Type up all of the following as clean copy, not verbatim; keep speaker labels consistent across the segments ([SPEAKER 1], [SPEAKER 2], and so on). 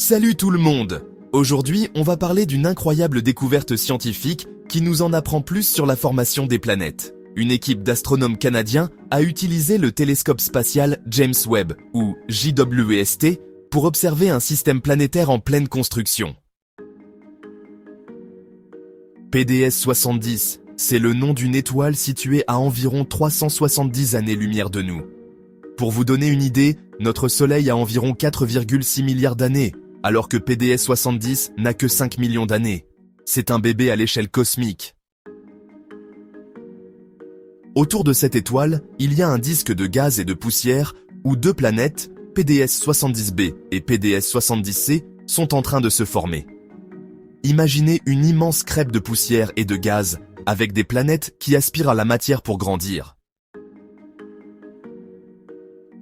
[SPEAKER 1] Salut tout le monde! Aujourd'hui, on va parler d'une incroyable découverte scientifique qui nous en apprend plus sur la formation des planètes. Une équipe d'astronomes canadiens a utilisé le télescope spatial James Webb, ou JWST, pour observer un système planétaire en pleine construction. PDS 70, c'est le nom d'une étoile située à environ 370 années-lumière de nous. Pour vous donner une idée, notre Soleil a environ 4,6 milliards d'années, alors que PDS 70 n'a que 5 millions d'années. C'est un bébé à l'échelle cosmique. Autour de cette étoile, il y a un disque de gaz et de poussière où deux planètes, PDS 70b et PDS 70c, sont en train de se former. Imaginez une immense crêpe de poussière et de gaz, avec des planètes qui aspirent à la matière pour grandir.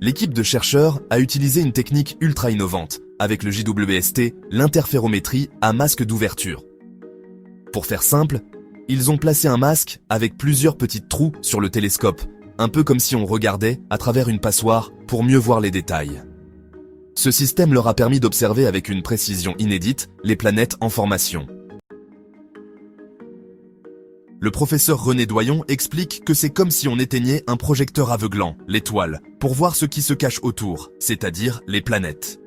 [SPEAKER 1] L'équipe de chercheurs a utilisé une technique ultra innovante, avec le JWST, l'interférométrie à masque d'ouverture. Pour faire simple, ils ont placé un masque avec plusieurs petits trous sur le télescope, un peu comme si on regardait à travers une passoire pour mieux voir les détails. Ce système leur a permis d'observer avec une précision inédite les planètes en formation. Le professeur René Doyon explique que c'est comme si on éteignait un projecteur aveuglant, l'étoile, pour voir ce qui se cache autour, c'est-à-dire les planètes.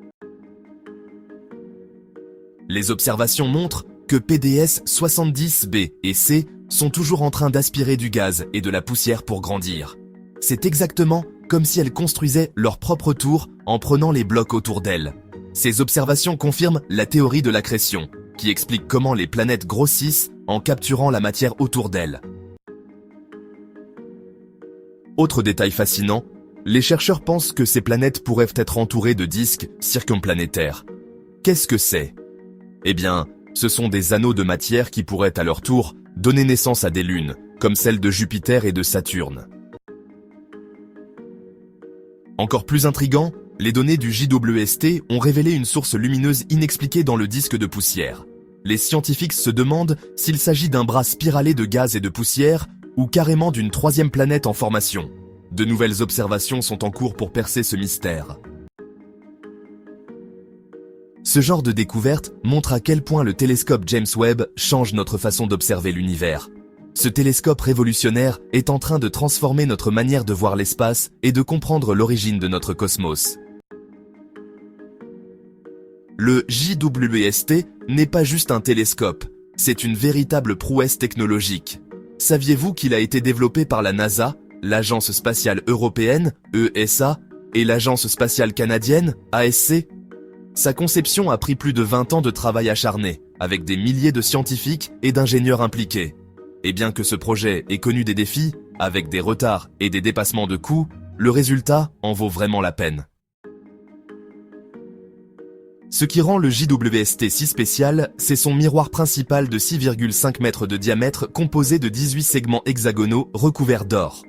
[SPEAKER 1] Les observations montrent que PDS 70b et C sont toujours en train d'aspirer du gaz et de la poussière pour grandir. C'est exactement comme si elles construisaient leur propre tour en prenant les blocs autour d'elles. Ces observations confirment la théorie de l'accrétion, qui explique comment les planètes grossissent en capturant la matière autour d'elles. Autre détail fascinant, les chercheurs pensent que ces planètes pourraient être entourées de disques circumplanétaires. Qu'est-ce que c'est ? Eh bien, ce sont des anneaux de matière qui pourraient à leur tour donner naissance à des lunes, comme celles de Jupiter et de Saturne. Encore plus intriguant, les données du JWST ont révélé une source lumineuse inexpliquée dans le disque de poussière. Les scientifiques se demandent s'il s'agit d'un bras spiralé de gaz et de poussière ou carrément d'une troisième planète en formation. De nouvelles observations sont en cours pour percer ce mystère. Ce genre de découverte montre à quel point le télescope James Webb change notre façon d'observer l'univers. Ce télescope révolutionnaire est en train de transformer notre manière de voir l'espace et de comprendre l'origine de notre cosmos. Le JWST n'est pas juste un télescope, c'est une véritable prouesse technologique. Saviez-vous qu'il a été développé par la NASA, l'Agence spatiale européenne, ESA, et l'Agence spatiale canadienne, ASC? Sa conception a pris plus de 20 ans de travail acharné, avec des milliers de scientifiques et d'ingénieurs impliqués. Et bien que ce projet ait connu des défis, avec des retards et des dépassements de coûts, le résultat en vaut vraiment la peine. Ce qui rend le JWST si spécial, c'est son miroir principal de 6,5 mètres de diamètre composé de 18 segments hexagonaux recouverts d'or.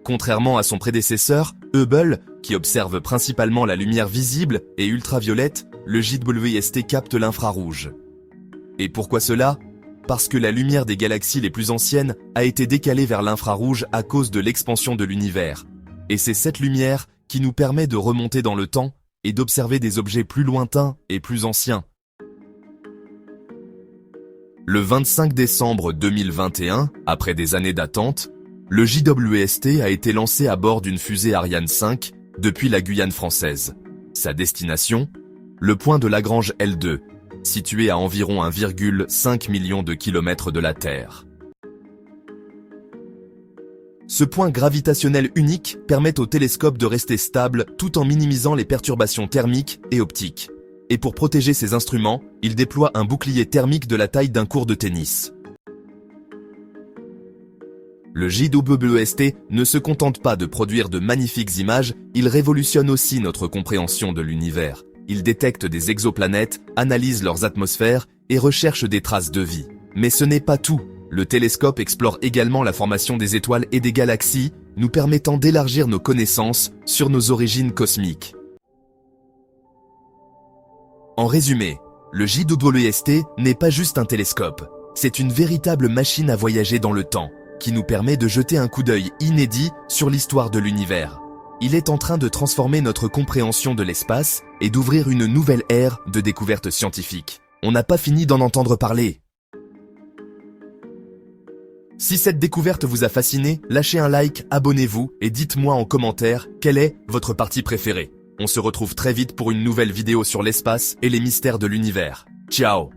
[SPEAKER 1] Contrairement à son prédécesseur, Hubble, qui observe principalement la lumière visible et ultraviolette, le JWST capte l'infrarouge. Et pourquoi cela ? Parce que la lumière des galaxies les plus anciennes a été décalée vers l'infrarouge à cause de l'expansion de l'univers. Et c'est cette lumière qui nous permet de remonter dans le temps et d'observer des objets plus lointains et plus anciens. Le 25 décembre 2021, après des années d'attente, le JWST a été lancé à bord d'une fusée Ariane 5 depuis la Guyane française. Sa destination ? Le point de Lagrange L2, situé à environ 1,5 million de kilomètres de la Terre. Ce point gravitationnel unique permet au télescope de rester stable tout en minimisant les perturbations thermiques et optiques. Et pour protéger ses instruments, il déploie un bouclier thermique de la taille d'un court de tennis. Le JWST ne se contente pas de produire de magnifiques images, il révolutionne aussi notre compréhension de l'univers. Il détecte des exoplanètes, analyse leurs atmosphères et recherche des traces de vie. Mais ce n'est pas tout. Le télescope explore également la formation des étoiles et des galaxies, nous permettant d'élargir nos connaissances sur nos origines cosmiques. En résumé, le JWST n'est pas juste un télescope, c'est une véritable machine à voyager dans le temps, qui nous permet de jeter un coup d'œil inédit sur l'histoire de l'univers. Il est en train de transformer notre compréhension de l'espace et d'ouvrir une nouvelle ère de découvertes scientifiques. On n'a pas fini d'en entendre parler. Si cette découverte vous a fasciné, lâchez un like, abonnez-vous et dites-moi en commentaire quelle est votre partie préférée. On se retrouve très vite pour une nouvelle vidéo sur l'espace et les mystères de l'univers. Ciao!